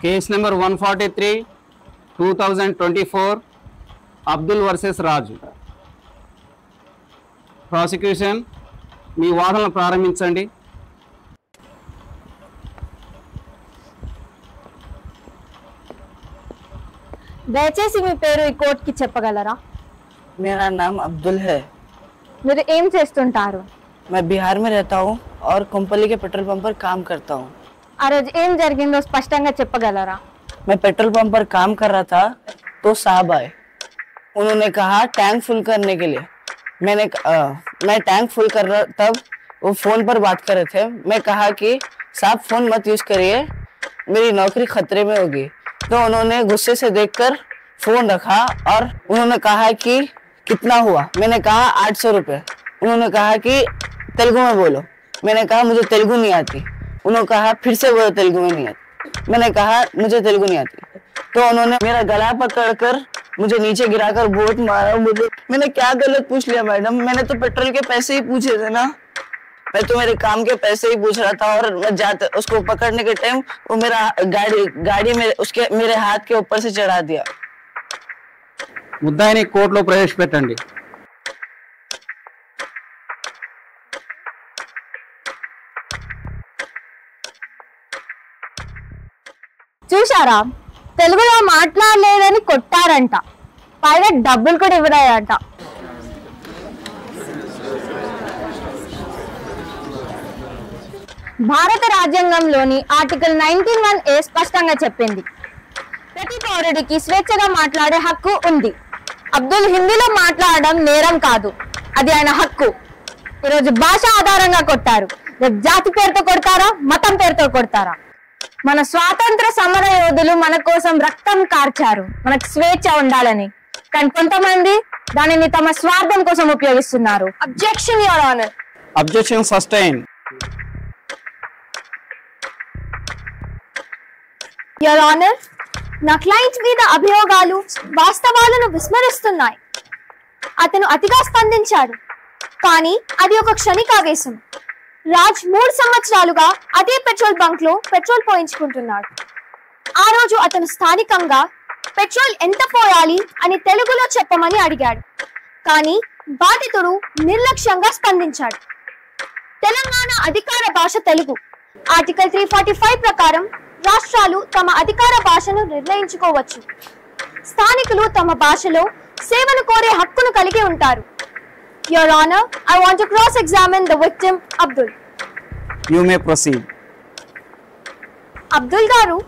Case number 143 2024 Abdul versus రాజు. Prosecution మీ వాదనలు ప్రారంభించండి. దయచేసి మీ పేరు ఈ కోర్టుకి చెప్పగలరా? मेरा नाम अब्दुल है। మీరు ఏం చేస్తుంటారు? मैं बिहार में रहता हूँ और कंपनी के पेट्रोल पंप पर काम करता हूँ। ఆ రోజు ఏం జరిగిందో స్పష్టంగా చెప్పగలరా? मैं पेट्रोल पंप पर काम कर रहा था तो साहब आए। उन्होंने कहा टैंक फुल करने के लिए। मैं टैंक फुल कर रहा, तब वो फोन पर बात कर रहे थे। मैं कहा कि साहब फोन मत यूज करिए, मेरी नौकरी खतरे में होगी। तो उन्होंने गुस्से से देखकर फोन रखा और उन्होंने कहा कि कितना हुआ। मैंने कहा 800 रुपये। उन्होंने कहा कि तेलुगु में बोलो। मैंने कहा मुझे तेलुगु नहीं आती। उन्होंने कहा फिर से बोलो तेलुगु में नहीं आती। मैंने कहा मुझे तेलुगु नहीं आती। तो उन्होंने मेरा गला पकड़कर मुझे नीचे गिराकर बहुत मारा। मुझे मैंने क्या गलत पूछ लिया मैडम? मैंने तो पेट्रोल के पैसे ही पूछे थे ना। मैं तो मेरे काम के पैसे ही पूछ रहा था और मैं जाते उसको पकड़ने के टाइम वो मेरा गाड़ी मेरे हाथ के ऊपर से चढ़ा दिया। ముద్దాయిని కోర్టులో ప్రవేశపెట్టండి. చూశారా, తెలుగులో మాట్లాడలేదని కొట్టారంట, పైగా డబ్బులు కూడా ఇవ్వడారంట. భారత రాజ్యాంగంలోని ఆర్టికల్ 19(1)A స్పష్టంగా చెప్పింది, ప్రతి పౌరుడికి స్వేచ్ఛగా మాట్లాడే హక్కు ఉంది. అబ్దుల్ హిందీలో మాట్లాడడం నేరం కాదు, అది ఆయన హక్కు. ఈరోజు భాష ఆధారంగా కొట్టారు, రేపు జాతి పేరుతో కొడతారా, మతం పేరుతో కొడతారా? మన స్వాతంత్ర సమర యోధులు మన కోసం రక్తం కార్చారు, మనకు స్వేచ్ఛ ఉండాలని. కానీ కొంతమంది దానిని తమ స్వార్థం కోసం ఉపయోగిస్తున్నారు. Objection your honour. Objection sustain. Your honour, నా క్లయింట్ మీద అభియోగాలు వాస్తవాలను విస్మరిస్తున్నాయి. అతను అతిగా స్పందించాడు, కానీ అది ఒక క్షణికావేశం. రాజ్ 3 సంవత్సరాలుగా అదే పెట్రోల్ బంక్ లో పెట్రోల్ పోయించుకుంటున్నాడు. ఆ రోజు అతను స్థానికంగా పెట్రోల్ ఎంత పోయాలి అని తెలుగులో చెప్పమని అడిగాడు, కానీ బాధితుడు నిర్లక్ష్యంగా స్పందించాడు. తెలంగాణ అధికార భాష తెలుగు. ఆర్టికల్ 345 ప్రకారం రాష్ట్రాలు తమ అధికార భాషను నిర్ణయించుకోవచ్చు. స్థానికులు తమ భాషలో సేవను కోరే హక్కును కలిగి ఉంటారు. Your Honor, I want to cross-examine the victim, Abdul. You may proceed. Abdul గారు,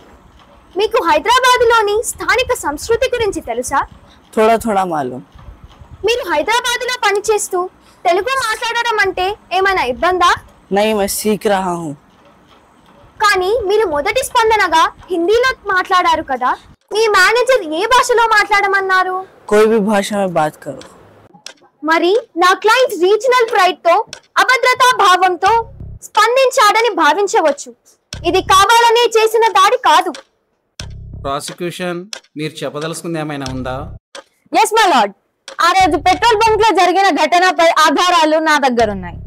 మీకు హైదరాబాద్లోని స్థానిక సంస్కృతి గురించి తెలుసా? थोड़ा थोड़ा मालूम। మీరు హైదరాబాద్లో పనిచేస్తూ తెలుగు మాట్లాడడం అంటే ఏమైనా ఇబ్బందా? नहीं, मैं सीख रहा हूँ। కానీ మీరు మొదటి స్పందనగా హిందీలో మాట్లాడారు కదా, మీ మేనేజర్ ఏ భాషలో మాట్లాడమన్నారు? कोई भी भाषा में बात करो। మరి నా క్లయింట్ రీజనల్ ప్రైడ్ తో అభద్రతా భావంతో స్పందించాడని భావించవచ్చు. ఇది కావాలనే చేసిన దాడి కాదు. ప్రాసిక్యూషన్ మీరు చెప్పదలుచుకుంది ఏమైనా ఉందా? ఎస్ మై లార్డ్, ఆ రోజు పెట్రోల్ బంక్ లో జరిగిన ఘటనపై ఆధారాలు నా దగ్గర ఉన్నాయి.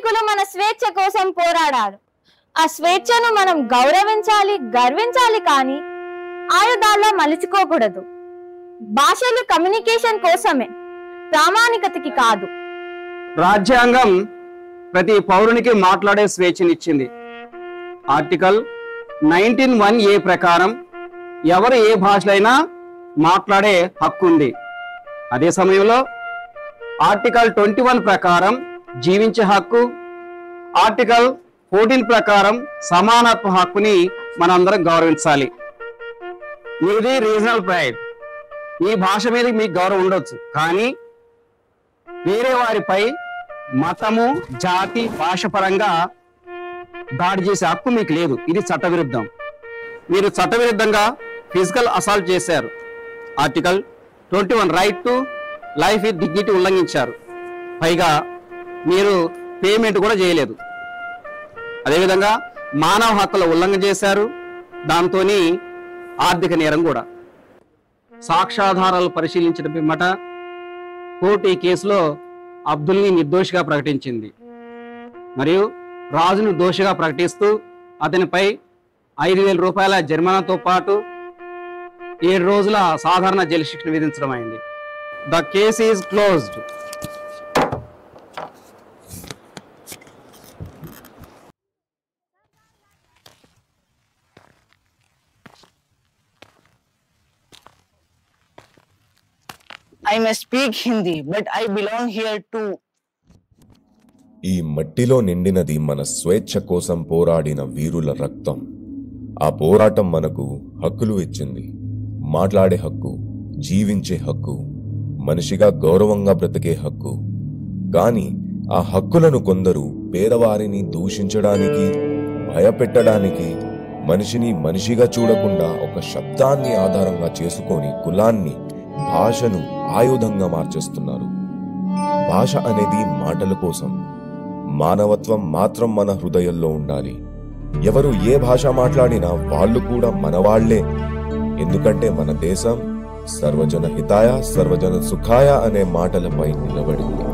సైనికులు మన స్వేచ్ఛ కోసం పోరాడారు. ఆ స్వేచ్ఛను మనం గౌరవించాలి, గర్వించాలి, కానీ ఆయుధాల్లో మలుచుకోకూడదు. భాషలు కమ్యూనికేషన్ కోసమే, ప్రామాణికతకి కాదు. రాజ్యాంగం ప్రతి పౌరునికి మాట్లాడే స్వేచ్ఛనిచ్చింది. ఆర్టికల్ 19(1)A ప్రకారం ఎవరు ఏ భాషలైనా మాట్లాడే హక్కు ఉంది. అదే సమయంలో ఆర్టికల్ 21 ప్రకారం జీవించే హక్కు, ఆర్టికల్ 14 ప్రకారం సమానత్వ హక్కుని మనందరం గౌరవించాలి. మీది రీజనల్ ప్రైడ్, ఈ భాష మీద మీకు గౌరవం ఉండొచ్చు, కానీ వేరే వారిపై మతము, జాతి, భాష పరంగా దాడి చేసే హక్కు మీకు లేదు. ఇది చట్టవిరుద్ధం. మీరు చట్టవిరుద్ధంగా ఫిజికల్ అసాల్ట్ చేశారు. Article 21 right to life with dignity ఉల్లంఘించారు. పైగా మీరు పేమెంట్ కూడా చేయలేదు. అదేవిధంగా మానవ హక్కుల ఉల్లంఘన చేశారు. దాంతో ఆర్థిక నేరం కూడా. సాక్ష్యాధారాలు పరిశీలించిన పిమ్మట కోర్టు ఈ కేసులో అబ్దుల్ని నిర్దోషిగా ప్రకటించింది మరియు రాజును దోషిగా ప్రకటిస్తూ అతనిపై 5,000 రూపాయల జరిమానాతో పాటు 7 రోజుల సాధారణ జైలు శిక్షణ విధించడం అయింది. The case is closed. I may speak Hindi, but I belong here too. ఈ మట్టిలో నిండినది మన స్వేచ్ఛ కోసం పోరాడిన వీరుల రక్తం. ఆ పోరాటం మనకు హక్కులు ఇచ్చింది. మాట్లాడే హక్కు, జీవించే హక్కు, మనిషిగా గౌరవంగా బ్రతికే హక్కు. కానీ ఆ హక్కులను కొందరు పేదవారిని దూషించడానికి, భయపెట్టడానికి, మనిషిని మనిషిగా చూడకుండా ఒక శబ్దాన్ని ఆధారంగా చేసుకొని కులాన్ని, భాషను ఆయుధంగా మార్చేస్తున్నారు. భాష అనేది మాటల కోసం. మానవత్వం మాత్రం మన హృదయంలో ఉండాలి. ఎవరు ఏ భాష మాట్లాడినా వాళ్ళు కూడా మనవాళ్లే. ఎందుకంటే మన దేశం సర్వజన హితాయ సర్వజన సుఖాయ అనే మాటలపై నిలబడింది.